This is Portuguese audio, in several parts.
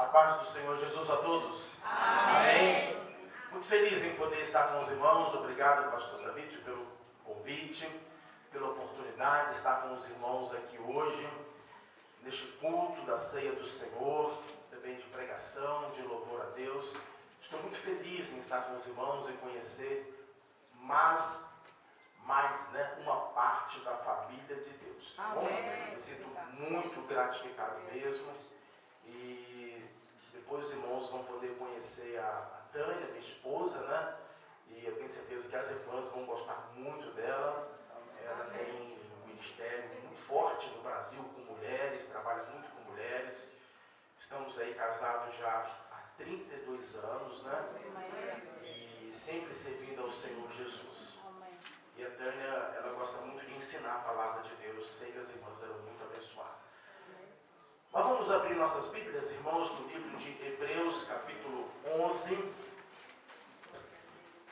A paz do Senhor Jesus a todos. Amém. Muito feliz em poder estar com os irmãos. Obrigado, pastor David, pelo convite, pela oportunidade de estar com os irmãos aqui hoje, neste culto da ceia do Senhor, também de pregação, de louvor a Deus. Estou muito feliz em estar com os irmãos e conhecer mais uma parte da família de Deus. Amém. Eu sinto muito gratificado mesmo. E depois os irmãos vão poder conhecer a Tânia, minha esposa, né? E eu tenho certeza que as irmãs vão gostar muito dela. Ela tem um ministério muito forte no Brasil com mulheres, trabalha muito com mulheres. Estamos aí casados já há 32 anos, né? E sempre servindo ao Senhor Jesus. E a Tânia, ela gosta muito de ensinar a palavra de Deus. Sei que as irmãs serão muito abençoadas. Mas vamos abrir nossas Bíblias, irmãos, no livro de Hebreus, capítulo 11.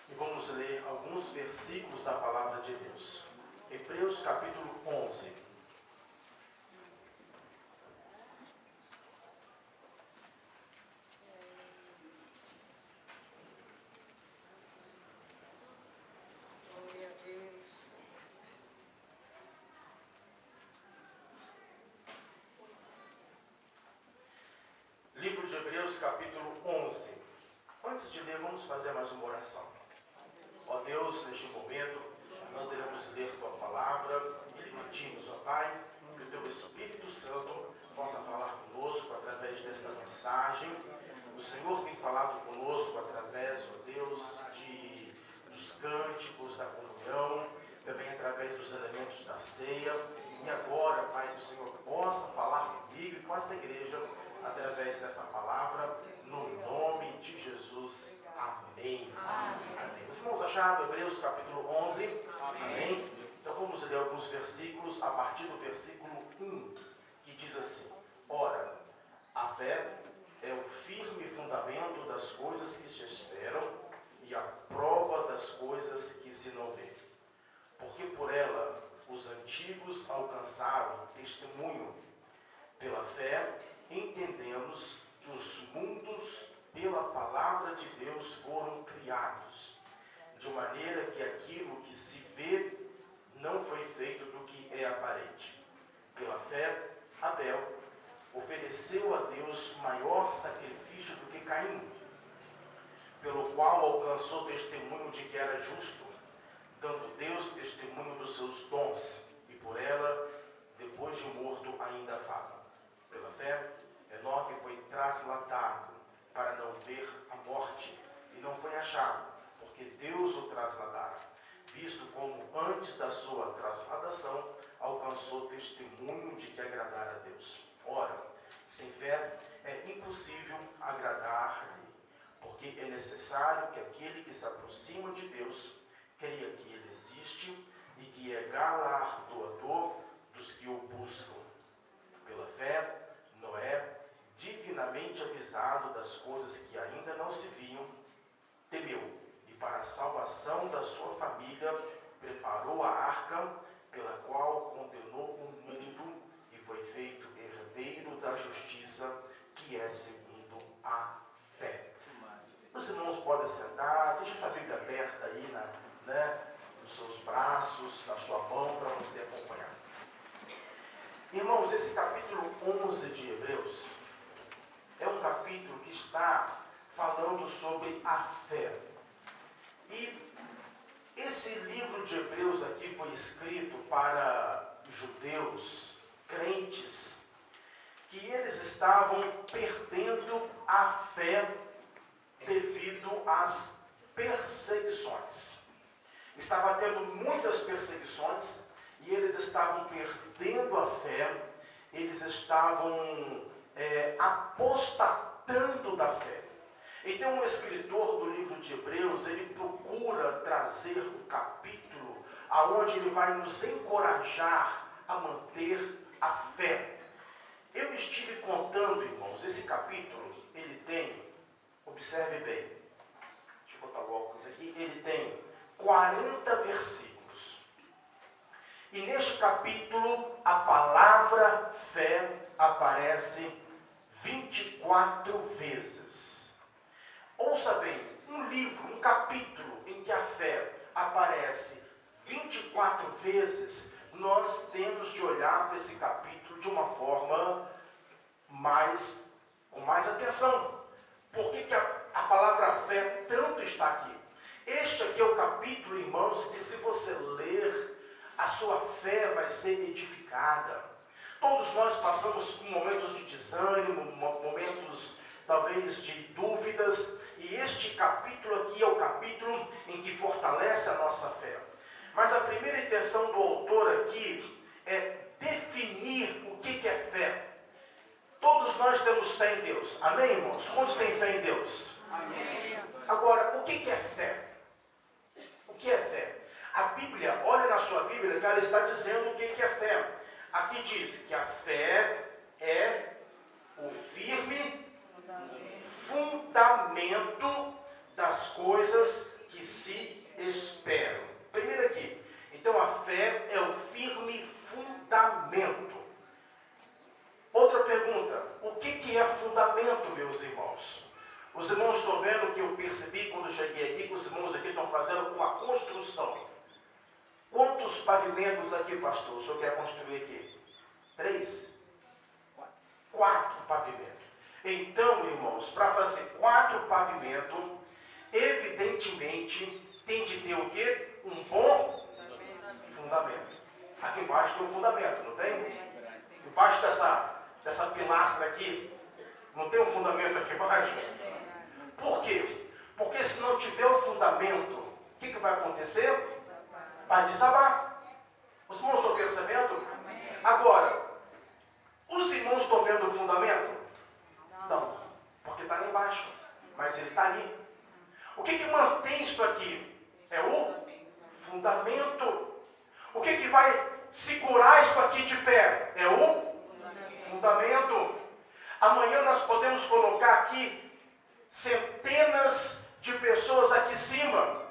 E vamos ler alguns versículos da palavra de Deus. Hebreus, capítulo 11. Livro de Hebreus, capítulo 11. Antes de ler, vamos fazer mais uma oração. Ó Deus, neste momento, nós iremos ler Tua palavra e lhe pedimos, ó Pai, que o Teu Espírito Santo possa falar conosco através desta mensagem. O Senhor tem falado conosco através, ó Deus, dos cânticos, da comunhão, também através dos elementos da ceia. E agora, Pai, que o Senhor possa falar comigo e com esta igreja, através desta palavra, no nome de Jesus. Amém. Amém. Os irmãos acharam Hebreus capítulo 11? Amém. Então vamos ler alguns versículos a partir do versículo 1, que diz assim: Ora, a fé é o firme fundamento das coisas que se esperam e a prova das coisas que se não vê. Porque por ela os antigos alcançaram testemunho. Pela fé entendemos que os mundos, pela palavra de Deus, foram criados, de maneira que aquilo que se vê não foi feito do que é aparente. Pela fé, Abel ofereceu a Deus maior sacrifício do que Caim, pelo qual alcançou testemunho de que era justo, dando Deus testemunho dos seus dons, e por ela, depois de morto, ainda fala. Pela fé, Enoque foi trasladado para não ver a morte, e não foi achado, porque Deus o trasladara, visto como antes da sua trasladação alcançou testemunho de que agradara a Deus. Ora, sem fé é impossível agradar-lhe, porque é necessário que aquele que se aproxima de Deus creia que Ele existe e que é galardoador dos que o buscam. Pela fé, Noé, divinamente avisado das coisas que ainda não se viam, temeu, e para a salvação da sua família preparou a arca, pela qual condenou o mundo e foi feito herdeiro da justiça, que é segundo a fé. Os irmãos podem sentar, deixa sua Bíblia aberta aí nos seus braços, na sua mão, para você acompanhar. Irmãos, esse capítulo 11 de Hebreus é um capítulo que está falando sobre a fé. E esse livro de Hebreus aqui foi escrito para judeus, crentes, que eles estavam perdendo a fé devido às perseguições. Estava tendo muitas perseguições e eles estavam perdendo a fé, eles estavam apostatando da fé. Então o escritor do livro de Hebreus, ele procura trazer o capítulo aonde ele vai nos encorajar a manter a fé. Eu estive contando, irmãos, esse capítulo, ele tem, observe bem, deixa eu botar o óculos aqui, ele tem 40 versículos. E neste capítulo, a palavra fé aparece 24 vezes. Ouça bem, um livro, um capítulo em que a fé aparece 24 vezes, nós temos de olhar para esse capítulo de uma forma com mais atenção. Por que a palavra fé tanto está aqui? Este aqui é o capítulo, irmãos, que se você ler, a sua fé vai ser edificada. Todos nós passamos por momentos de desânimo, momentos talvez de dúvidas, e este capítulo aqui é o capítulo em que fortalece a nossa fé. Mas a primeira intenção do autor aqui é definir o que é fé. Todos nós temos fé em Deus. Amém, irmãos? Quantos têm fé em Deus? Amém. Agora, o que é fé? O que é fé? A Bíblia, olha na sua Bíblia que ela está dizendo o que é fé. Aqui diz que a fé é o firme fundamento das coisas que se esperam. Primeiro aqui. Então a fé é o firme fundamento. Outra pergunta. O que é fundamento, meus irmãos? Os irmãos estão vendo que eu percebi quando cheguei aqui, que os irmãos aqui estão fazendo uma construção. Quantos pavimentos aqui, pastor, o senhor quer construir aqui? 3? 4 pavimentos. Então, irmãos, para fazer 4 pavimentos, evidentemente, tem de ter o quê? Um bom fundamento. Aqui embaixo tem um fundamento, não tem? Embaixo dessa pilastra aqui, não tem um fundamento aqui embaixo? Por quê? Porque se não tiver o fundamento, o que vai acontecer? Vai desabar. Os irmãos estão percebendo? Agora, os irmãos estão vendo o fundamento? Não, porque está lá embaixo. Mas ele está ali. O que mantém isso aqui? É o fundamento. O que vai segurar isso aqui de pé? É o fundamento. Amanhã nós podemos colocar aqui centenas de pessoas aqui em cima.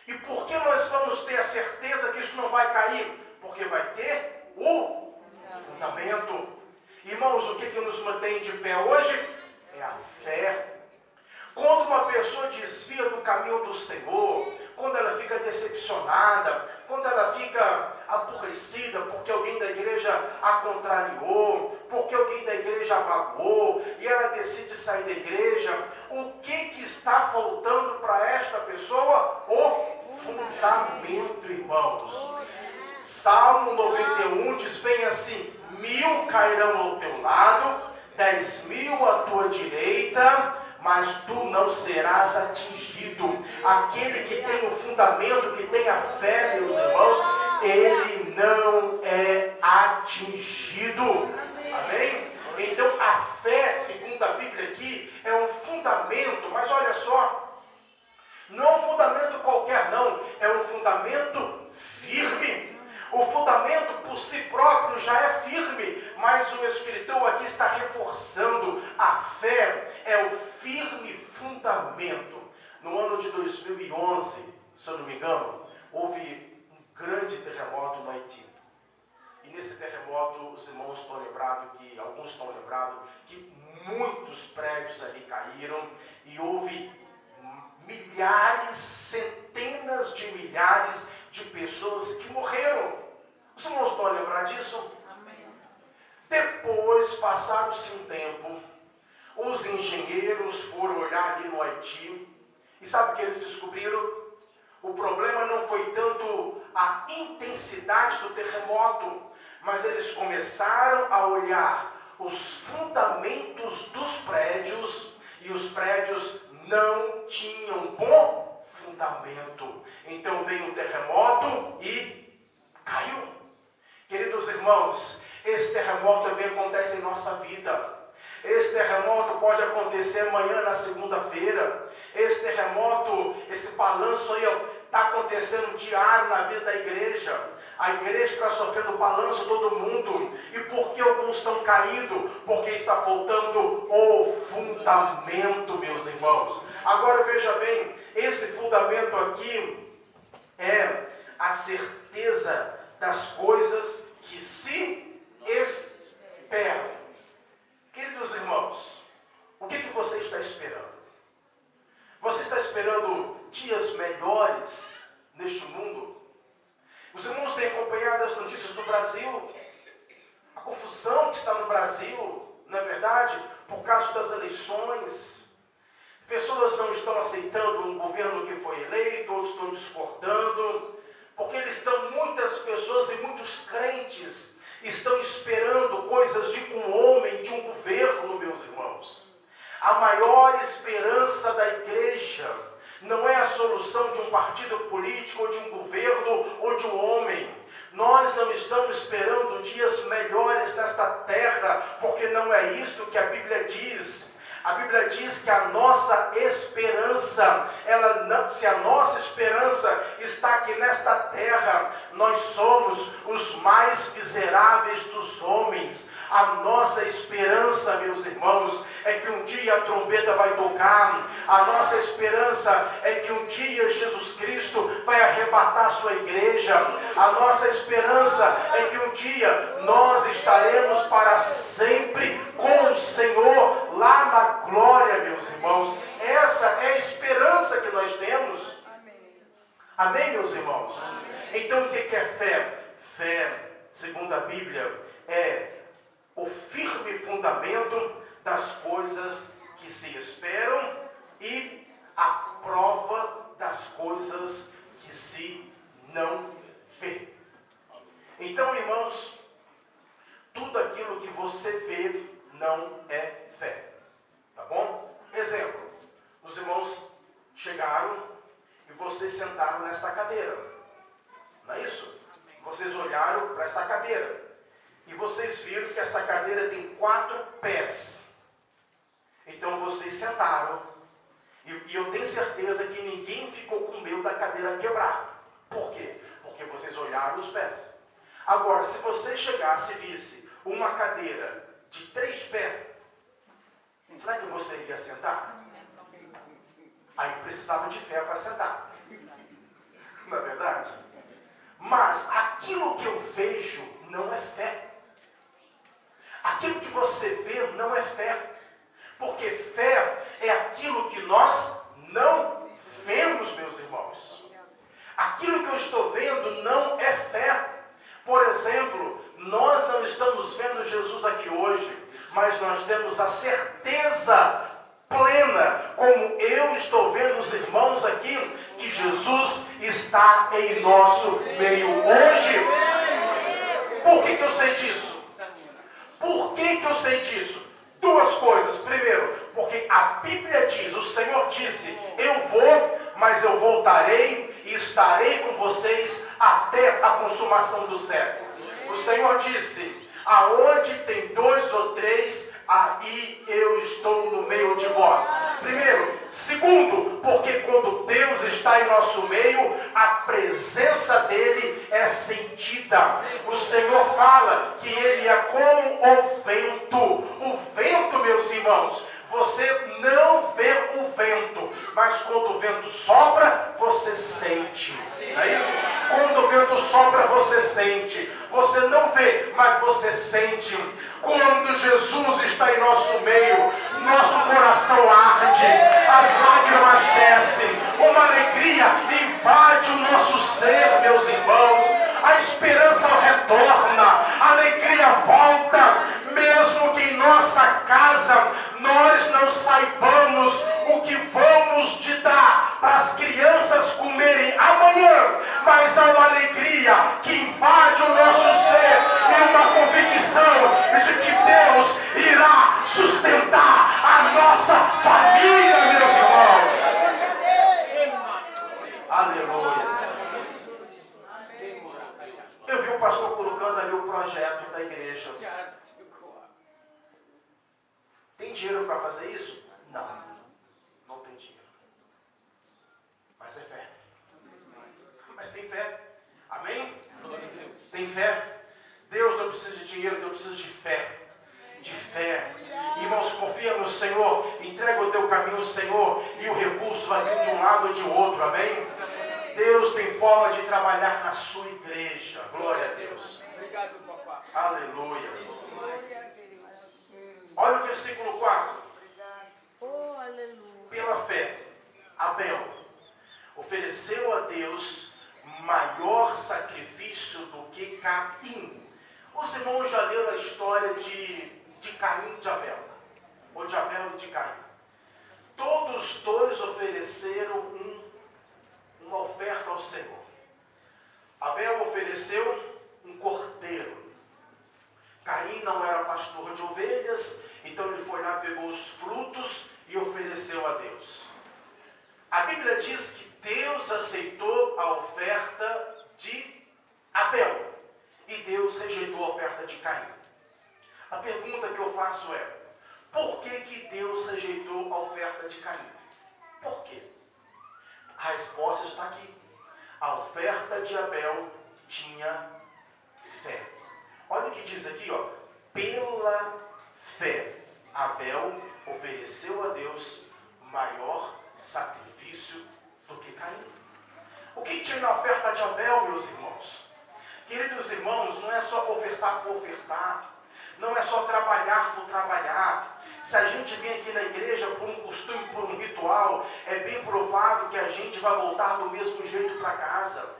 E por que nós vamos ter a certeza que isso não vai cair? Porque vai ter o fundamento. Irmãos, o que nos mantém de pé hoje? É a fé. Quando uma pessoa desvia do caminho do Senhor, quando ela fica decepcionada, quando ela fica aborrecida porque alguém da igreja a contrariou, porque alguém da igreja a magoou, e ela decide sair da igreja, o que está faltando para esta pessoa? O fundamento, irmãos. Salmo 91 diz bem assim: 1000 cairão ao teu lado, 10.000 à tua direita, mas tu não serás atingido. Aquele que tem o fundamento, que tem a fé, meus irmãos, ele não é atingido. Amém? Então a fé, segundo a Bíblia aqui, é um fundamento, mas olha só, não é um fundamento qualquer não, é um fundamento firme. O fundamento por si próprio já é firme, mas o escritor aqui está reforçando: a fé é o firme fundamento. No ano de 2011, se eu não me engano, houve um grande terremoto no Haiti. E nesse terremoto, os irmãos estão lembrados alguns estão lembrados que muitos prédios ali caíram e houve milhares, centenas de milhares de pessoas que morreram. Os irmãos estão a lembrar disso? Amém. Depois, passaram-se um tempo, os engenheiros foram olhar ali no Haiti, e sabe o que eles descobriram? O problema não foi tanto a intensidade do terremoto, mas eles começaram a olhar os fundamentos dos prédios, e os prédios não tinham bom fundamento. Então veio um terremoto e caiu. Queridos irmãos, esse terremoto também acontece em nossa vida. Esse terremoto pode acontecer amanhã na segunda-feira. Esse terremoto, esse balanço aí, está acontecendo diário na vida da igreja. A igreja está sofrendo balanço, todo mundo. E por que alguns estão caindo? Porque está faltando o fundamento, meus irmãos. Agora veja bem, esse fundamento aqui é a certeza das coisas que se esperam. Queridos irmãos, o que você está esperando? Você está esperando dias melhores neste mundo? Os irmãos têm acompanhado as notícias do Brasil, a confusão que está no Brasil, não é verdade? Por causa das eleições. Pessoas não estão aceitando um governo que foi eleito, outros estão discordando, porque muitas pessoas e muitos crentes estão esperando coisas de um homem, de um governo, meus irmãos. A maior esperança da igreja não é a solução de um partido político, ou de um governo, ou de um homem. Nós não estamos esperando dias melhores nesta terra, porque não é isto que a Bíblia diz. A Bíblia diz que a nossa esperança, se a nossa esperança está aqui nesta terra, nós somos os mais miseráveis dos homens. A nossa esperança, meus irmãos, é que um dia a trombeta vai tocar. A nossa esperança é que um dia Jesus Cristo vai arrebatar a sua igreja. A nossa esperança é que um dia nós estaremos para sempre com o Senhor lá na glória, meus irmãos. Essa é a esperança que nós temos. Amém, meus irmãos? Então o que é fé? Fé, segundo a Bíblia, é o firme fundamento das coisas que se esperam e a prova das coisas que se não vê. Então, irmãos, tudo aquilo que você vê não é fé. Tá bom? Exemplo, os irmãos chegaram e vocês sentaram nesta cadeira. Não é isso? Vocês olharam para esta cadeira e vocês viram que esta cadeira tem 4 pés. Então vocês sentaram e eu tenho certeza que ninguém ficou com medo da cadeira quebrar. Por quê? Porque vocês olharam os pés. Agora, se você chegasse e visse uma cadeira de 3 pés, será que você iria sentar? Aí precisava de fé para sentar. Não é verdade? Mas aquilo que eu vejo não é fé. Aquilo que você vê não é fé. Porque fé é aquilo que nós não vemos, meus irmãos. Aquilo que eu estou vendo não é fé. Por exemplo, nós não estamos vendo Jesus aqui hoje, mas nós temos a certeza plena, como eu estou vendo os irmãos aqui, que Jesus está em nosso meio hoje. Por que eu sei disso? Por que eu sei disso? 2 coisas. Primeiro, porque a Bíblia diz, o Senhor disse, eu vou, mas eu voltarei e estarei com vocês até a consumação do século. O Senhor disse, aonde tem 2 ou 3, aí eu estou no meio de vós. Primeiro. Segundo, porque quando Deus está em nosso meio, a presença dele é sentida. O Senhor fala que ele é como o vento. O vento, meus irmãos, você não vê o vento, mas quando o vento sopra, você sente. Não é isso? Quando o vento sopra, você sente. Você não vê, mas você sente. Quando Jesus está em nosso meio, nosso coração arde, as lágrimas descem, uma alegria invade o nosso ser, meus irmãos. A esperança retorna, a alegria volta, mesmo que em nossa casa nós não saibamos o que vamos te dar para as crianças comerem amanhã, mas há uma alegria que invade o nosso ser e uma convicção de que Deus irá sustentar a nossa família, meus irmãos. Aleluia. Eu vi o pastor colocando ali o projeto da igreja. Tem dinheiro para fazer isso? Não. Não tem dinheiro. Mas é fé. Mas tem fé. Amém? Tem fé. Deus não precisa de dinheiro, Deus precisa de fé. De fé. Irmãos, confia no Senhor, entrega o teu caminho ao Senhor e o recurso vai vir de um lado ou de outro. Amém? Deus tem forma de trabalhar na sua igreja. Glória a Deus. Obrigado, papai. Aleluia. Olha o versículo 4. Oh, aleluia. Pela fé, Abel ofereceu a Deus maior sacrifício do que Caim. Os irmãos já leram a história de Caim e de Abel, ou de Abel e de Caim. Todos os dois ofereceram uma oferta ao Senhor. Abel ofereceu um cordeiro. Caim não era pastor de ovelhas, então ele foi lá, pegou os frutos e ofereceu a Deus. A Bíblia diz que Deus aceitou a oferta de Abel e Deus rejeitou a oferta de Caim. A pergunta que eu faço é: por que Deus rejeitou a oferta de Caim? Por quê? A resposta está aqui. A oferta de Abel tinha fé. Olha o que diz aqui, ó. Pela fé, Abel ofereceu a Deus maior sacrifício do que Caim. O que tinha na oferta de Abel, meus irmãos? Queridos irmãos, não é só ofertar por ofertar. Não é só trabalhar por trabalhar. Se a gente vem aqui na igreja por um costume, por um ritual, é bem provável que a gente vai voltar do mesmo jeito para casa.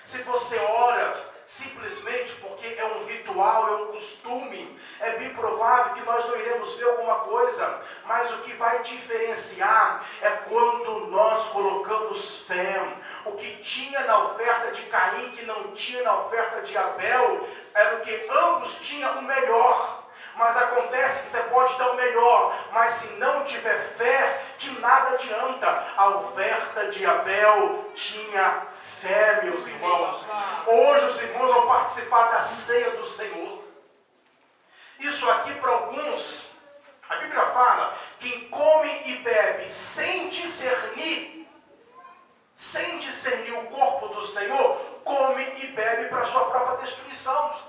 Se você ora simplesmente porque é um ritual, é um costume, é bem provável que nós não iremos ver alguma coisa. Mas o que vai diferenciar é quando nós colocamos fé. O que tinha na oferta de Caim, que não tinha na oferta de Abel, era o que ambos tinham o melhor. Mas acontece que você pode dar o melhor, mas se não tiver fé, de nada adianta. A oferta de Abel tinha fé, meus irmãos. Hoje os irmãos vão participar da ceia do Senhor. Isso aqui para alguns, a Bíblia fala, quem come e bebe sem discernir o corpo do Senhor, come e bebe para a sua própria destruição.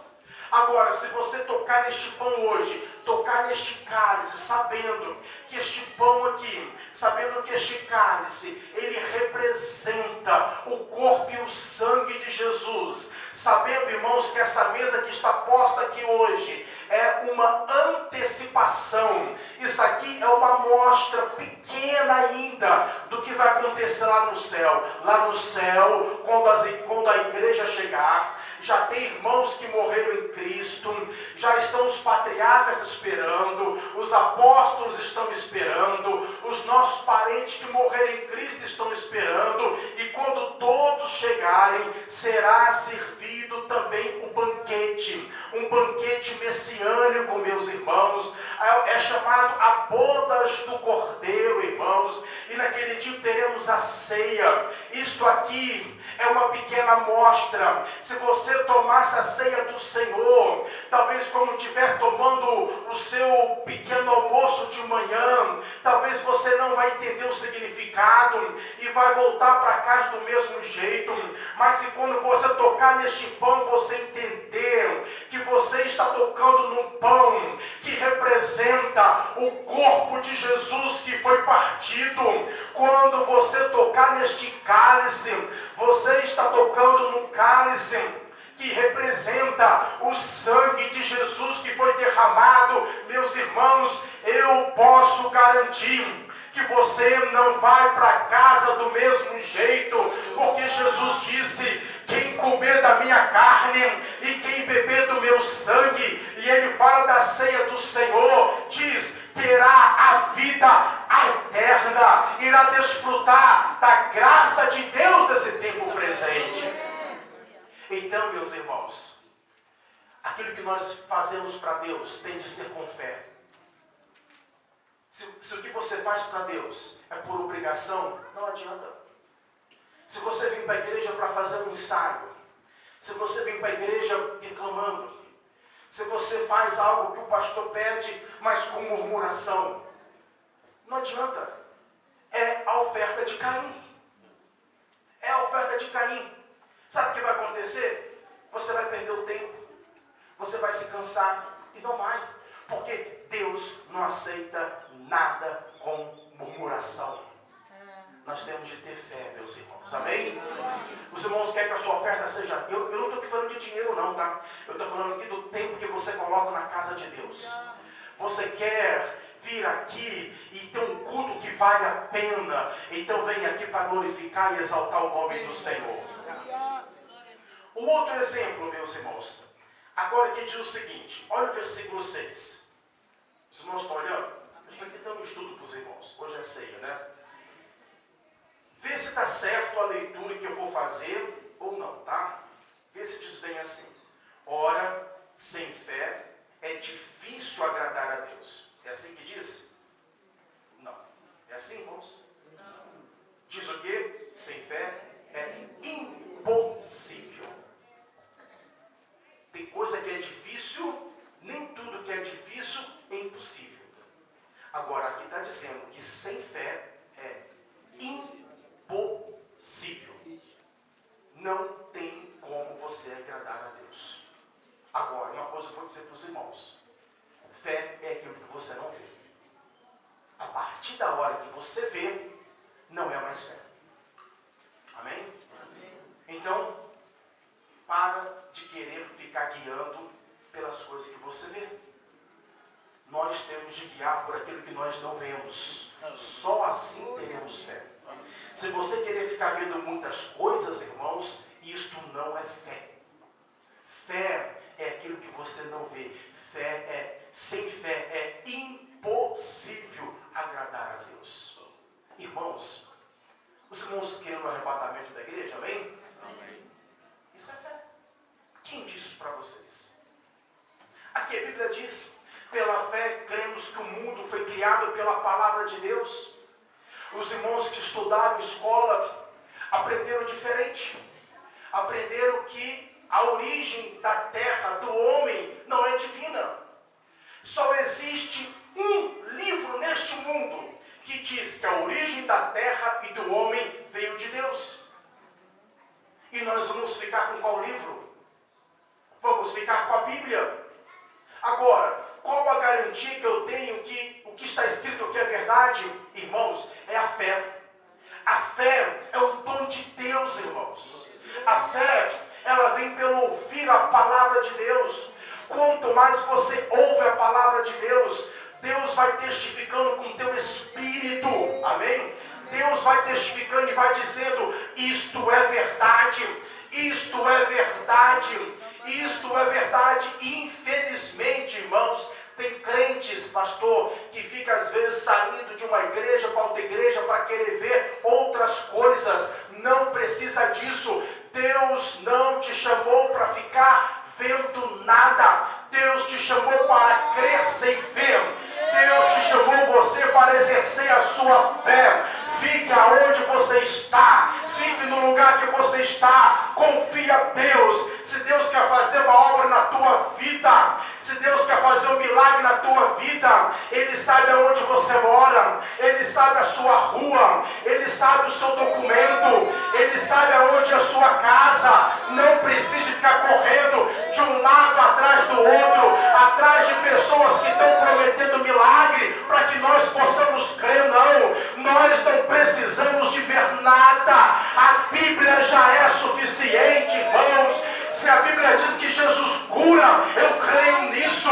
Agora, se você tocar neste pão hoje, tocar neste cálice, sabendo que este pão aqui, sabendo que este cálice, ele representa o corpo e o sangue de Jesus, sabendo, irmãos, que essa mesa que está posta aqui hoje é uma antecipação, isso aqui é uma amostra pequena ainda do que vai acontecer lá no céu. Lá no céu, quando a igreja chegar, já tem irmãos que morreram em Cristo, já estão os patriarcas esperando, os apóstolos estão esperando, os nossos parentes que morreram em Cristo estão esperando, e quando todos chegarem, será servido também o banquete, um banquete messiânico, meus irmãos, é chamado a bodas do Cordeiro, irmãos, e naquele dia teremos a ceia. Isto aqui é uma pequena amostra. Se você tomasse a ceia do Senhor, talvez como estiver tomando o seu pequeno almoço de manhã, talvez você não vai entender o significado e vai voltar para casa do mesmo jeito. Mas se quando você tocar neste pão, você entender que você está tocando num pão que representa o corpo de Jesus que foi partido. Quando você tocar neste cálice, você está tocando num cálice que representa o sangue de Jesus que foi derramado. Meus irmãos, eu posso garantir que você não vai para casa do mesmo jeito, porque Jesus disse: quem comer da minha carne e quem beber do meu sangue, e ele fala da ceia do Senhor, diz, terá a vida eterna, irá desfrutar da graça de Deus nesse tempo presente. Então, meus irmãos, aquilo que nós fazemos para Deus tem de ser com fé. Se o que você faz para Deus é por obrigação, não adianta. Se você vem para a igreja para fazer um ensaio, se você vem para a igreja reclamando, se você faz algo que o pastor pede, mas com murmuração, não adianta. É a oferta de Caim. É a oferta de Caim. Sabe o que vai acontecer? Você vai perder o tempo, você vai se cansar e não vai, porque Deus não aceita nada com murmuração. Nós temos de ter fé, meus irmãos, amém? Os irmãos querem que a sua oferta seja... Eu não estou aqui falando de dinheiro não, tá? Eu estou falando aqui do tempo que você coloca na casa de Deus. Você quer vir aqui e ter um culto que vale a pena? Então vem aqui para glorificar e exaltar o nome do Senhor. O outro exemplo, meus irmãos, agora que diz o seguinte, olha o versículo 6. Os irmãos estão olhando? Isso aqui está no estudo para os irmãos. Hoje é ceia, né? Vê se está certo a leitura que eu vou fazer ou não, tá? Vê se diz bem assim. Ora, sem fé é difícil agradar a Deus. É assim que diz? Não. É assim, irmãos? Não. Diz o quê? Sem fé é impossível. Tem coisa que é difícil, nem tudo que é difícil é impossível. Agora, aqui está dizendo que sem fé é impossível. Não tem como você agradar a Deus. Agora, uma coisa eu vou dizer para os irmãos. Fé é aquilo que você não vê. A partir da hora que você vê, não é mais fé. Amém? Então, para de querer ficar guiando pelas coisas que você vê. Nós temos de guiar por aquilo que nós não vemos. Só assim teremos fé. Se você querer ficar vendo muitas coisas, irmãos, isto não é fé. Fé é aquilo que você não vê. Sem fé é impossível agradar a Deus. Irmãos, os irmãos querem o arrebatamento da igreja, amém? Amém. Isso é fé. Quem disse isso para vocês? Aqui a Bíblia diz, pela fé cremos que o mundo foi criado pela palavra de Deus. Os irmãos que estudaram escola aprenderam diferente. Aprenderam que a origem da terra, do homem, não é divina. Só existe um livro neste mundo que diz que a origem da terra e do homem veio de Deus. E nós vamos ficar com qual livro? Vamos ficar com a Bíblia. Agora, qual a garantia que eu tenho que o que está escrito aqui é verdade? Irmãos, é a fé. A fé é um dom de Deus, irmãos. A fé, ela vem pelo ouvir a palavra de Deus. Quanto mais você ouve a palavra de Deus, Deus vai testificando com o teu espírito. Amém? Deus vai testificando e vai dizendo, isto é verdade. Isto é verdade. Isto é verdade. Infelizmente, irmãos, tem crentes, pastor, que fica às vezes saindo de uma igreja para outra igreja para querer ver outras coisas. Não precisa disso. Deus não te chamou para ficar vendo nada. Deus te chamou para crer sem ver. Deus te chamou você para exercer a sua fé. Fique aonde você está. Fique no lugar que você está. Confia a Deus. Se Deus quer fazer uma obra na tua vida, se Deus quer fazer um milagre na tua vida, Ele sabe aonde você mora, Ele sabe a sua rua, Ele sabe o seu documento, Ele sabe aonde é a sua casa. Não precisa ficar correndo de um lado atrás do outro, atrás de pessoas que estão prometendo milagre para que nós possamos crer. Não, nós não precisamos de ver nada. A Bíblia já é suficiente, irmãos. Se a Bíblia diz que Jesus cura, eu creio nisso.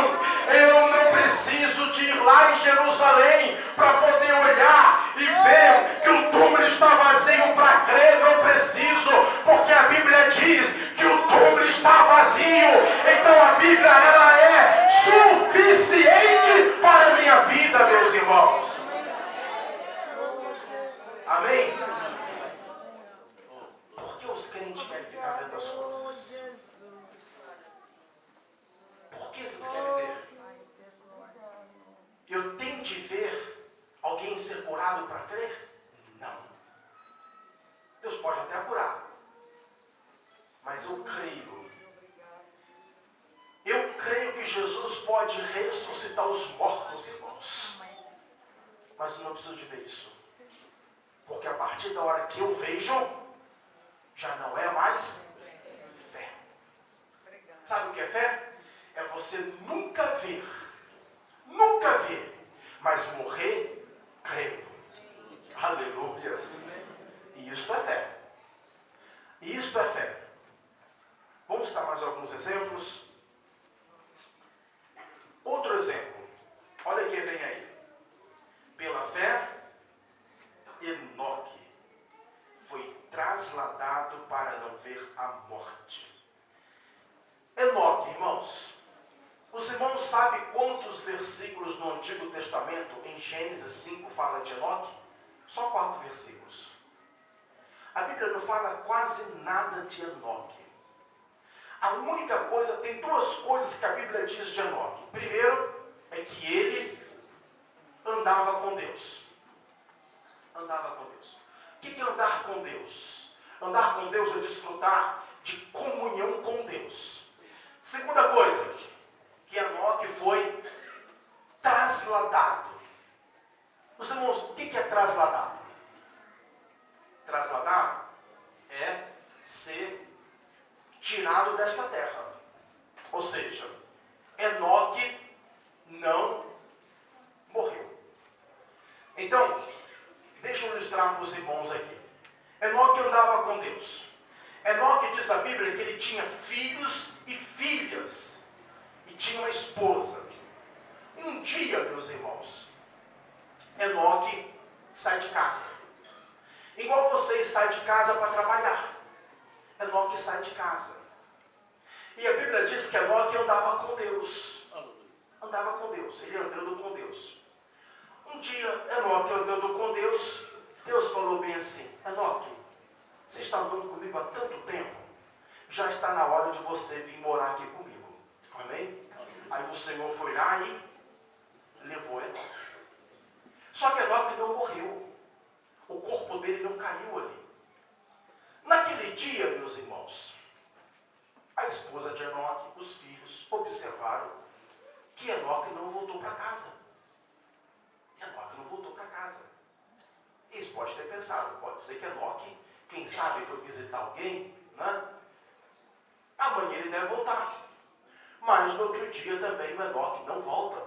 Eu não preciso de ir lá em Jerusalém para poder olhar e ver que o túmulo está vazio para crer. Não preciso, porque a Bíblia diz que o túmulo está vazio. Então a Bíblia, ela é suficiente para a minha vida, meus irmãos. Amém? Por que os crentes querem ficar vendo as coisas? Por que vocês querem ver? Eu tenho de ver alguém ser curado para crer? Não. Deus pode até curar. Mas eu creio. Eu creio que Jesus pode ressuscitar os mortos, irmãos. Mas não preciso de ver isso. Porque a partir da hora que eu vejo, já não é mais fé. Sabe o que é fé? É você nunca ver, mas morrer crendo. Aleluias. E isto é fé. Isto é fé. Vamos dar mais alguns exemplos. Outro exemplo. ver a morte. Enoque, irmãos. Os irmãos sabem quantos versículos no Antigo Testamento, em Gênesis 5, fala de Enoque? Só 4 versículos. A Bíblia não fala quase nada de Enoque. A única coisa, tem 2 coisas que a Bíblia diz de Enoque. Primeiro, é que ele andava com Deus. Andava com Deus. O que é andar com Deus? Andar com Deus é desfrutar de comunhão com Deus. Segunda coisa, que Enoque foi trasladado. Os irmãos, o que é trasladado? Trasladado é ser tirado desta terra. Ou seja, Enoque não morreu. Então, deixa eu ilustrar para os irmãos aqui. Enoque andava com Deus. Enoque, diz a Bíblia, que ele tinha filhos e filhas. E tinha uma esposa. Um dia, meus irmãos, Enoque sai de casa. Igual vocês saem de casa para trabalhar. Enoque sai de casa. E a Bíblia diz que Enoque andava com Deus. Andava com Deus, ele andando com Deus. Um dia, Enoque andando com Deus, Deus falou bem assim: Enoque, você está andando comigo há tanto tempo, já está na hora de você vir morar aqui comigo. Amém? Aí o Senhor foi lá e levou Enoque. Só que Enoque não morreu. O corpo dele não caiu ali. Naquele dia, meus irmãos, a esposa de Enoque, os filhos, observaram que Enoque não voltou para casa. Enoque não voltou para casa. Eles podem ter pensado, pode ser que Enoque, quem sabe, foi visitar alguém, né? Amanhã ele deve voltar. Mas no outro dia também o Enoque não volta.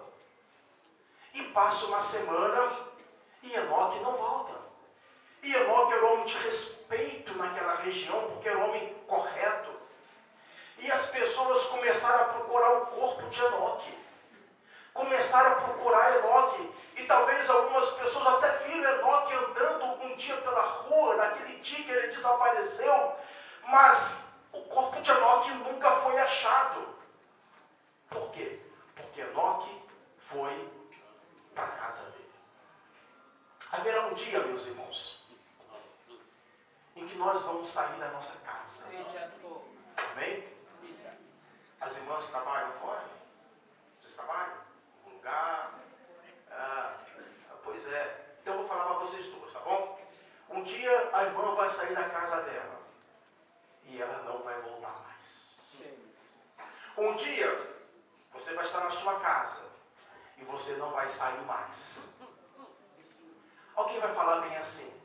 E passa uma semana e Enoque não volta. E Enoque era um homem de respeito naquela região, porque era um homem correto. E as pessoas começaram a procurar o corpo de Enoque. Começaram a procurar Enoque. E talvez algumas pessoas até viram Enoque andando um dia pela rua, naquele dia que ele desapareceu. Mas o corpo de Enoque nunca foi achado. Por quê? Porque Enoque foi para a casa dele. Haverá um dia, meus irmãos, em que nós vamos sair da nossa casa. Amém? As irmãs trabalham fora? Vocês trabalham? Em algum lugar? Pois é. Então eu vou falar para vocês duas, tá bom? Um dia a irmã vai sair da casa dela e ela não vai voltar mais. Um dia você vai estar na sua casa e você não vai sair mais. Alguém vai falar bem assim: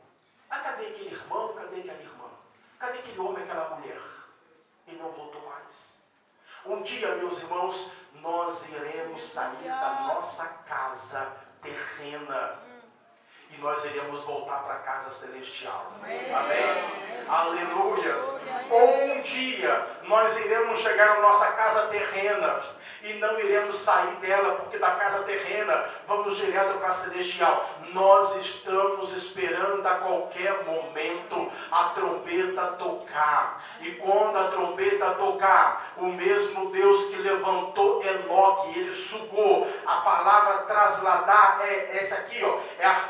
cadê aquele irmão? Cadê aquela irmã? Cadê aquele homem, aquela mulher? E não voltou mais. Um dia, meus irmãos, nós iremos sair da nossa casa terrena e nós iremos voltar para a casa celestial. Amém? Aleluias! Ou um dia nós iremos chegar na nossa casa terrena e não iremos sair dela, porque da casa terrena vamos direto para a celestial. Nós estamos esperando a qualquer momento a trombeta tocar. E quando a trombeta tocar, o mesmo Deus que levantou Enoque, ele sugou. A palavra trasladar é essa aqui, ó,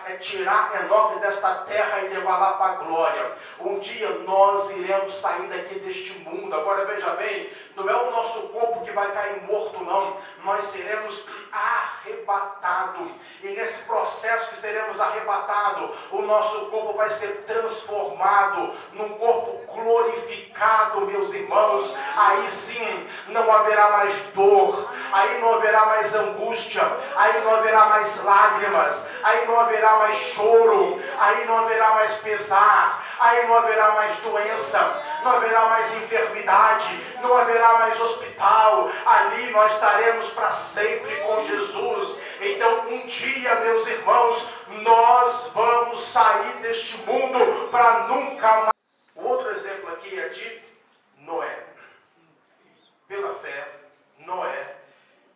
é tirar Enoque desta terra e levar lá para a glória. Um dia nós iremos sair daqui deste mundo. Agora veja bem, não é o nosso corpo que vai cair morto, não. Nós seremos arrebatados. E nesse processo que seremos arrebatados, o nosso corpo vai ser transformado num corpo glorificado, meus irmãos. Aí sim não haverá mais dor, aí não haverá mais angústia, aí não haverá mais lágrimas, aí não haverá mais choro, aí não haverá mais pesar, aí não haverá mais doença, não haverá mais enfermidade, não haverá mais hospital. Ali nós estaremos para sempre com Jesus. Então um dia, meus irmãos, nós vamos sair deste mundo para nunca mais. O outro exemplo aqui é de Noé. Pela fé, Noé,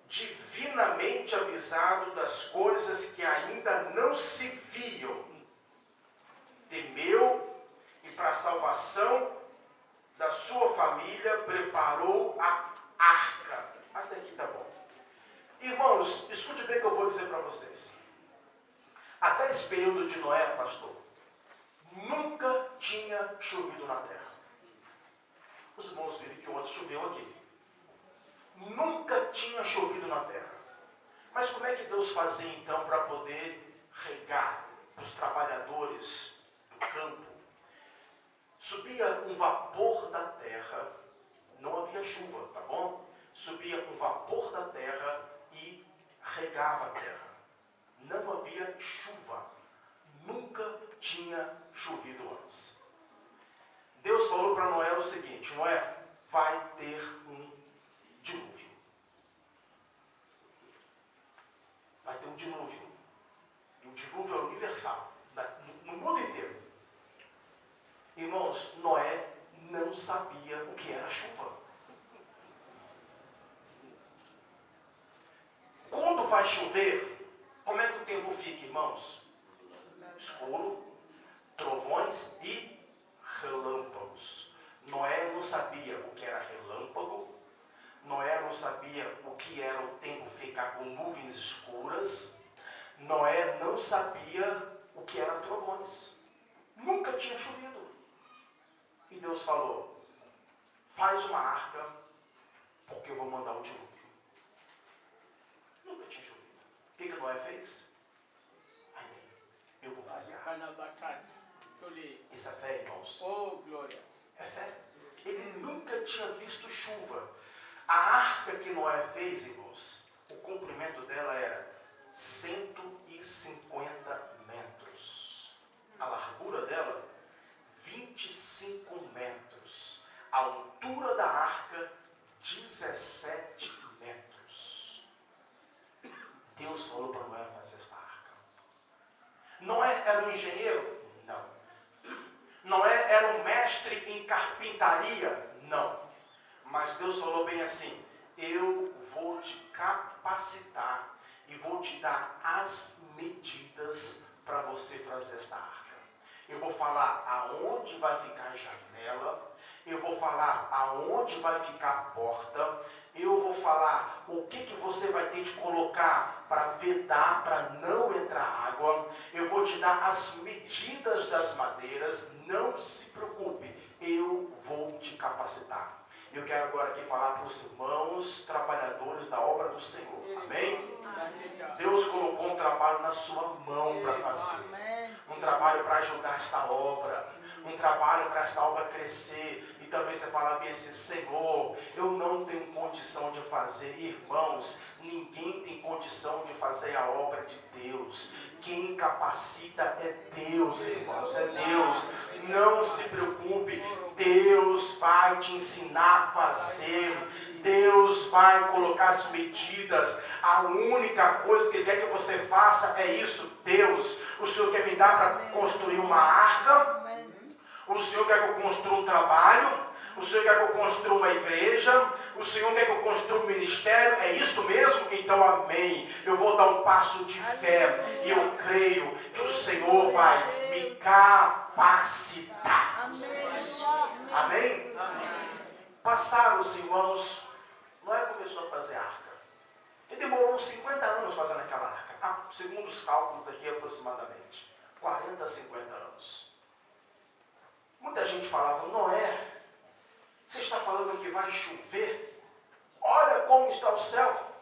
divinamente avisado das coisas que ainda não se viam, temeu e para a salvação das sua família preparou a arca. Até aqui tá bom. Irmãos, escute bem o que eu vou dizer para vocês. Até esse período de Noé, pastor, nunca tinha chovido na terra. Os irmãos viram que ontem choveu aqui. Nunca tinha chovido na terra. Mas como é que Deus fazia então para poder regar os trabalhadores do campo? Subia um vapor da terra, não havia chuva, tá bom? Subia um vapor da terra e regava a terra. Não havia chuva. Nunca tinha chovido antes. Deus falou para Noé o seguinte: Noé, vai ter um dilúvio. Vai ter um dilúvio. E o dilúvio é universal, no mundo inteiro. Irmãos, Noé não sabia o que era chuva. Quando vai chover, como é que o tempo fica, irmãos? Escuro, trovões e relâmpagos. Noé não sabia o que era relâmpago. Noé não sabia o que era o tempo ficar com nuvens escuras. Noé não sabia o que era trovões. Nunca tinha chovido. E Deus falou: faz uma arca, porque eu vou mandar um dilúvio. Nunca tinha chovido. O que Noé fez? Amém. Eu vou fazer a arca. Isso é fé, irmãos? Oh, glória. É fé. Ele nunca tinha visto chuva. A arca que Noé fez, irmãos, o comprimento dela era 150 metros. A largura dela, 25 metros. A altura da arca, 17 metros. Deus falou para Noé fazer esta arca. Noé era um engenheiro? Não. Noé era um mestre em carpintaria? Não. Mas Deus falou bem assim: eu vou te capacitar e vou te dar as medidas para você fazer esta arca. Eu vou falar aonde vai ficar a janela, eu vou falar aonde vai ficar a porta, eu vou falar o que você vai ter de colocar para vedar, para não entrar água, eu vou te dar as medidas das madeiras, não se preocupe, eu vou te capacitar. Eu quero agora aqui falar para os irmãos trabalhadores da obra do Senhor. Amém? Deus colocou um trabalho na sua mão para fazer. Um trabalho para ajudar esta obra. Um trabalho para esta obra crescer. E talvez você fale bem assim: Senhor, eu não tenho condição de fazer. Irmãos, ninguém tem condição de fazer a obra de Deus. Quem capacita é Deus, irmãos. É Deus. Não se preocupe. Deus vai te ensinar a fazer. Deus vai colocar as medidas. A única coisa que Ele quer que você faça é isso. Deus, o Senhor quer me dar para construir uma arca? O Senhor quer que eu construa um trabalho? O Senhor quer que eu construa uma igreja? O Senhor quer que eu construa um ministério? É isso mesmo? Então amém. Eu vou dar um passo de fé. E eu creio que o Senhor vai me capacitar. Amém? Passaram os irmãos. Noé começou a fazer arca. Ele demorou uns 50 anos fazendo aquela arca. Segundo os cálculos aqui, aproximadamente 40 a 50 anos. Muita gente falava: Noé, você está falando que vai chover? Olha como está o céu.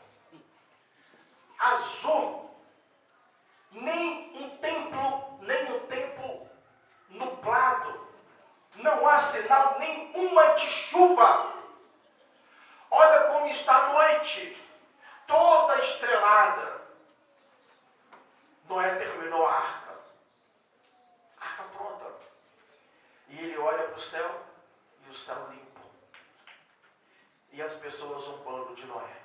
Azul. Nem um tempo nublado. Não há sinal nenhuma de chuva. Olha como está a noite. Toda estrelada. Noé terminou a arca. Arca pronta. E ele olha para o céu, e o céu limpo. E as pessoas zombando de Noé.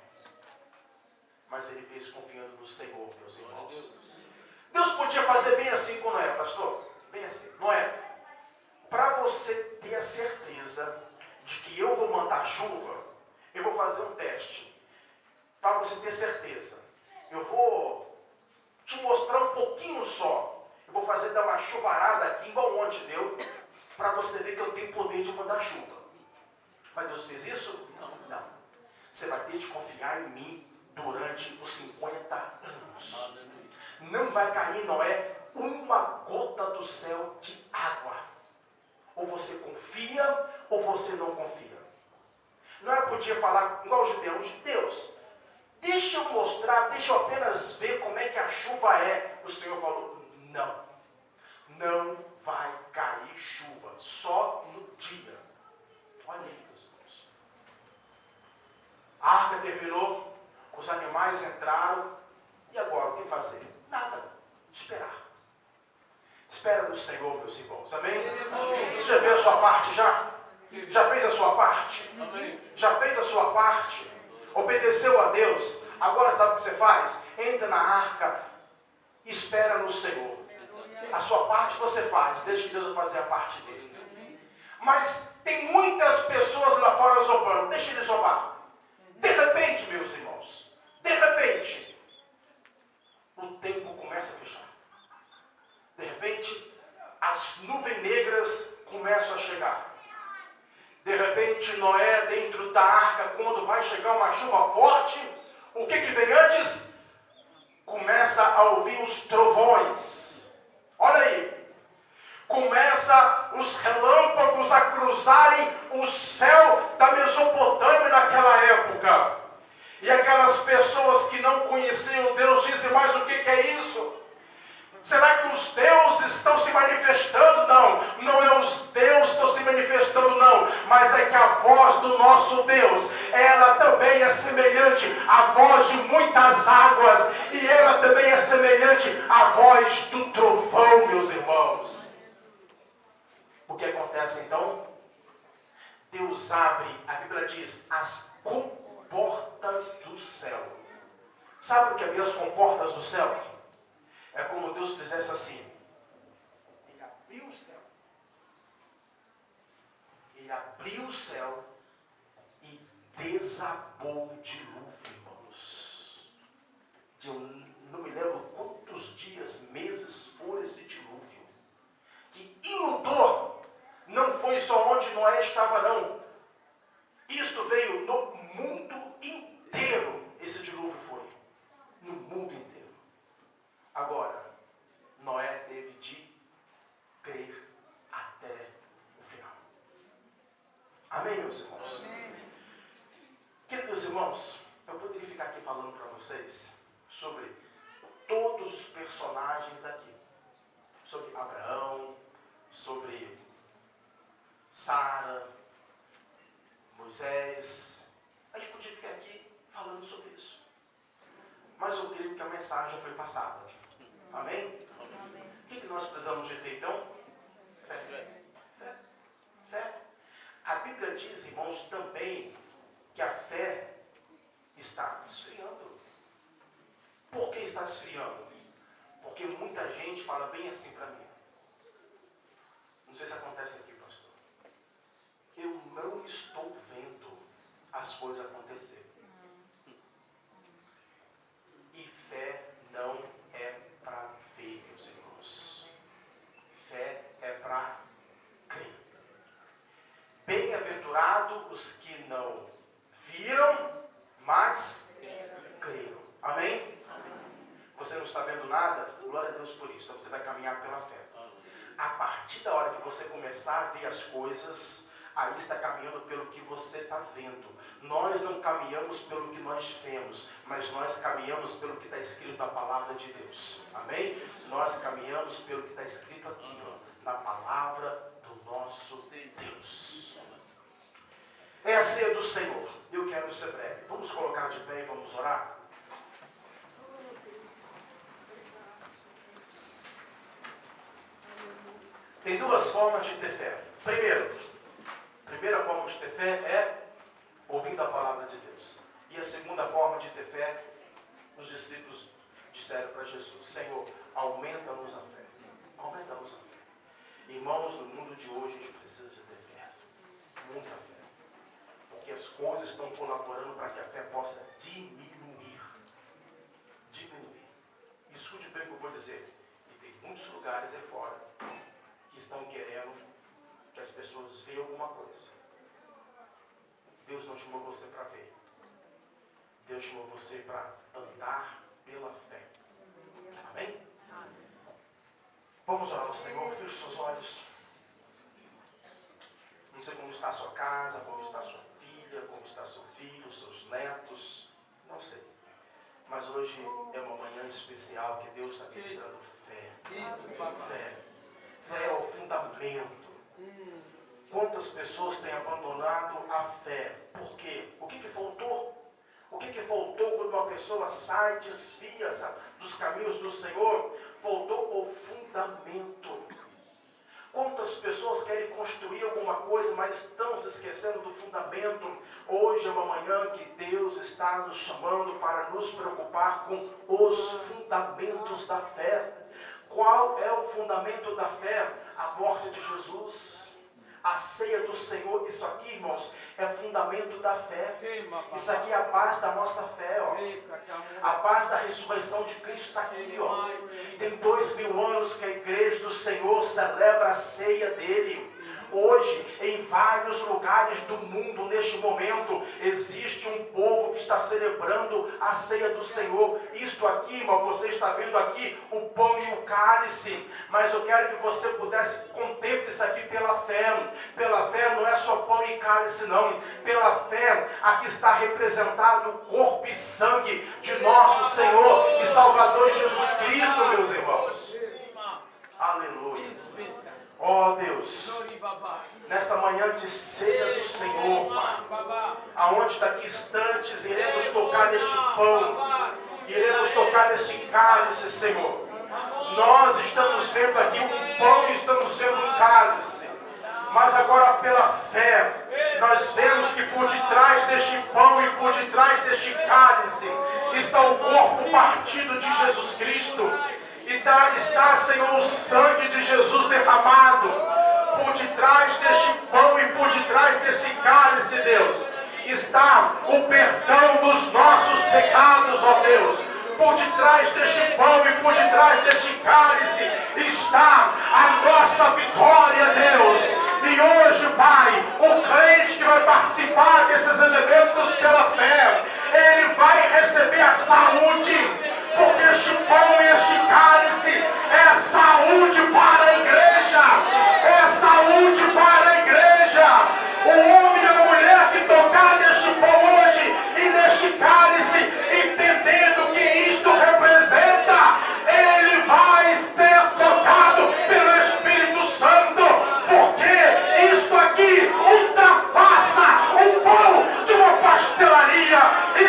Mas ele fez confiando no Senhor, meus irmãos. Deus podia fazer bem assim com Noé, pastor. Bem assim. Noé, para você ter a certeza de que eu vou mandar chuva, eu vou fazer um teste. Para você ter certeza. Eu vou te mostrar um pouquinho só. Eu vou dar uma chuvarada aqui, igual ontem deu, para você ver que eu tenho poder de mandar chuva. Mas Deus fez isso? Não. Você vai ter de confiar em mim durante os 50 anos. Não vai cair, Noé, uma gota do céu de água. Ou você confia, ou você não confia. Noé podia falar igual os judeus: Deus, deixa eu mostrar, deixa eu apenas ver como é que a chuva é. O Senhor falou: não. Não vai cair chuva, só no dia. Olha aí, meus irmãos. A arca terminou, os animais entraram, e agora o que fazer? Nada, esperar. Espera no Senhor, meus irmãos, amém? Você já fez a sua parte já? Já fez a sua parte? Já fez a sua parte? Obedeceu a Deus? Agora sabe o que você faz? Entra na arca, espera no Senhor. A sua parte você faz, desde que Deus vai fazer a parte dele. Mas tem muitas pessoas lá fora zombando. Deixa ele zombar. De repente, meus irmãos, de repente, o tempo começa a fechar. De repente, as nuvens negras começam a chegar. De repente, Noé, dentro da arca, quando vai chegar uma chuva forte, o que vem antes? Começa a ouvir os trovões. Olha aí. Começa os relâmpagos a cruzarem o céu da Mesopotâmia naquela época. E aquelas pessoas que não conheciam Deus dizem: mas o que é isso? Será que os deuses estão se manifestando? Não, não é os deuses que estão se manifestando, não. Mas é que a voz do nosso Deus, ela também é semelhante à voz de muitas águas. E ela também é semelhante à voz do trovão, meus irmãos. O que acontece então? Deus abre, a Bíblia diz, as comportas do céu. Sabe o que é as comportas do céu? É como Deus fizesse assim. Ele abriu o céu. Ele abriu o céu e desabou o dilúvio, irmãos. Eu não me lembro quantos dias, meses foram esse dilúvio. Que inundou. Não foi só onde Noé estava, não. Isto veio no mundo inteiro. Esse dilúvio foi. No mundo inteiro. Agora, Noé teve de crer até o final. Amém, meus irmãos? Amém. Queridos irmãos, eu poderia ficar aqui falando para vocês sobre todos os personagens daqui. Sobre Abraão, sobre Sara, Moisés. A gente podia ficar aqui falando sobre isso. Mas eu creio que a mensagem foi passada. Amém? Amém. O que nós precisamos de ter então? Fé. Fé. Fé. A Bíblia diz, irmãos, também que a fé está esfriando. Por que está esfriando? Porque muita gente fala bem assim para mim. Não sei se acontece aqui, pastor. Eu não estou vendo as coisas acontecerem. E fé não é para ver, meus irmãos. Fé é para crer. Bem-aventurado os que não viram, mas creram. Amém? Você não está vendo nada? Glória a Deus por isso. Então você vai caminhar pela fé. A partir da hora que você começar a ver as coisas, aí está caminhando pelo que você está vendo. Nós não caminhamos pelo que nós vemos, mas nós caminhamos pelo que está escrito na palavra de Deus. Amém? Nós caminhamos pelo que está escrito aqui, na palavra do nosso Deus. É a ceia do Senhor. Eu quero ser breve. Vamos colocar de pé e vamos orar? Tem duas formas de ter fé. Primeira forma de ter fé é ouvindo a palavra de Deus. E a segunda forma de ter fé, os discípulos disseram para Jesus: Senhor, aumenta-nos a fé. Aumenta-nos a fé. Irmãos, no mundo de hoje a gente precisa de ter fé. Muita fé. Porque as coisas estão colaborando para que a fé possa diminuir. Diminuir. Escute bem o que eu vou dizer. E tem muitos lugares aí fora que estão querendo que as pessoas vejam alguma coisa. Deus não chamou você para ver. Deus chamou você para andar pela fé. Amém? Vamos orar ao Senhor. Feche seus olhos. Não sei como está a sua casa, como está a sua filha, como está seu filho, seus netos. Não sei. Mas hoje é uma manhã especial que Deus está ministrando fé. Fé. Fé é o fundamento. Quantas pessoas têm abandonado a fé? Por quê? O que faltou? O que faltou quando uma pessoa sai, desvia dos caminhos do Senhor? Faltou o fundamento. Quantas pessoas querem construir alguma coisa, mas estão se esquecendo do fundamento? Hoje é uma manhã que Deus está nos chamando para nos preocupar com os fundamentos da fé. Qual é o fundamento da fé? A morte de Jesus. A ceia do Senhor, isso aqui, irmãos, é fundamento da fé. Isso aqui é a base da nossa fé, ó. A base da ressurreição de Cristo está aqui, ó. Tem 2000 anos que a igreja do Senhor celebra a ceia dele. Hoje, em vários lugares do mundo, neste momento, existe um povo que está celebrando a ceia do Senhor. Isto aqui, irmão, você está vendo aqui o pão e o cálice. Mas eu quero que você pudesse contemplar isso aqui pela fé. Pela fé não é só pão e cálice, não. Pela fé, aqui está representado o corpo e sangue de nosso Senhor e Salvador Jesus Cristo, meus irmãos. Aleluia. Ó Deus, nesta manhã de ceia do Senhor, Pai, aonde daqui instantes iremos tocar neste pão, iremos tocar neste cálice, Senhor. Nós estamos vendo aqui um pão e estamos vendo um cálice, mas agora pela fé, nós vemos que por detrás deste pão e por detrás deste cálice está o corpo partido de Jesus Cristo. E está, Senhor, o sangue de Jesus derramado. Por detrás deste pão e por detrás desse cálice, Deus, está o perdão dos nossos pecados, ó Deus. Por detrás deste pão e por detrás deste cálice está a nossa vitória, Deus. E hoje, Pai, o crente que vai participar desses elementos pela fé, ele vai receber a saúde. Porque este pão e este cálice é saúde para a igreja. É saúde para a igreja. O homem e a mulher que tocar neste pão hoje e neste cálice, entendendo que isto representa, ele vai ser tocado pelo Espírito Santo. Porque isto aqui ultrapassa o pão de uma pastelaria.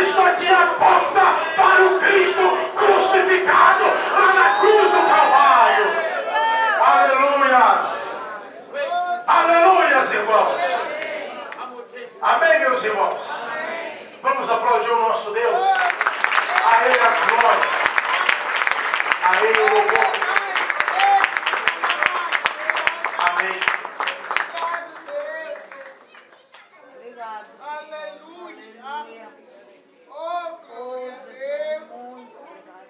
Isto aqui aponta para o Cristo crucificado lá na cruz do Calvário. Aleluias. Aleluias, irmãos. Amém, meus irmãos. Vamos aplaudir o nosso Deus. A Ele a glória. A Ele o louvor. Amém. Obrigado. Aleluia. Oh, glória a Jesus, Deus. muito obrigado.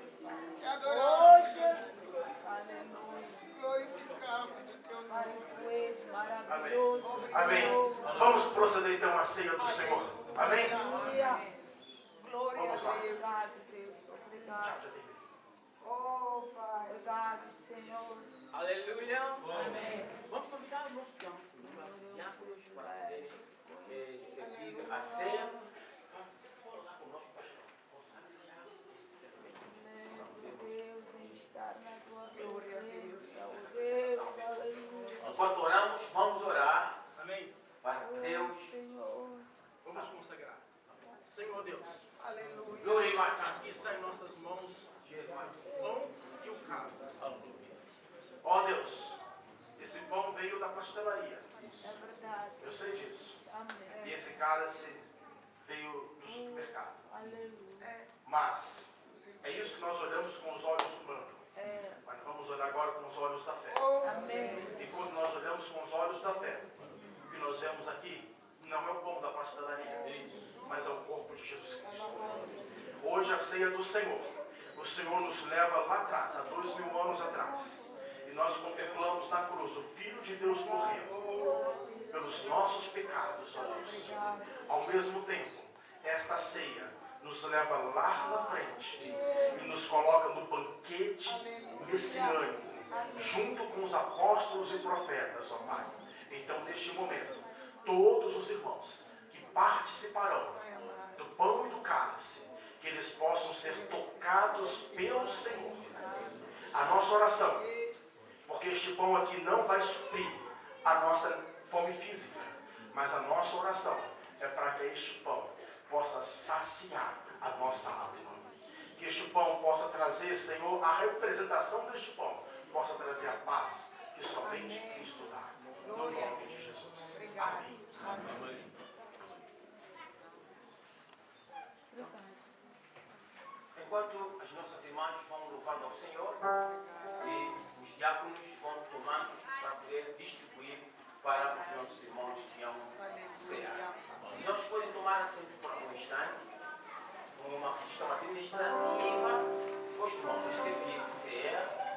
Te Oh, adoramos, Jesus. Aleluia. glorificamos o teu Pai, nome. tu és maravilhoso. Amém. Senhor. Vamos proceder então à ceia do Senhor. Amém? Aleluia. Glória Vamos lá. a Deus. Obrigado, Deus. Já Obrigado. terminei. Oh, Pai. Obrigado, Senhor. Aleluia. Amém. Vamos convidar os nossos diáconos para poderem servir a ceia. Vamos lá conosco, pastor. Consagrar esse serviço. Deus em estar na tua Glória a presença. Oh, Deus, aleluia. Enquanto oramos, vamos orar Amém. para Deus. Senhor. Vamos consagrar. Senhor Deus, Aleluia. Glória a aqui está em nossas mãos o pão e o cálice. Ó Deus, esse pão veio da pastelaria. É verdade. Eu sei disso. Amém. E esse cálice veio do supermercado. Aleluia. Mas é isso que nós olhamos com os olhos humanos. É. Mas vamos olhar agora com os olhos da fé. Amém. E quando nós olhamos com os olhos da fé, o que nós vemos aqui não é o pão da pastelaria, mas é o corpo de Jesus Cristo. Hoje a ceia do Senhor. O Senhor nos leva lá atrás, há 2000 anos atrás. E nós contemplamos na cruz o Filho de Deus morrendo pelos nossos pecados, ó Deus. Ao mesmo tempo, esta ceia nos leva lá na frente e nos coloca no banquete messiânico, junto com os apóstolos e profetas, ó Pai. Então, neste momento, todos os irmãos que participarão do pão e do cálice, que eles possam ser tocados pelo Senhor. A nossa oração, porque este pão aqui não vai suprir a nossa fome física, mas a nossa oração é para que este pão possa saciar a nossa alma. Que este pão possa trazer, Senhor, a representação deste pão, possa trazer a paz que somente Cristo dá. No nome de Jesus. Amém. Amém. Enquanto as nossas irmãs vão louvando ao Senhor, e os diáconos vão tomando para poder distribuir para os nossos irmãos que amam cear. Os irmãos podem tomar assento por um instante, uma questão administrativa, costumamos servir ceia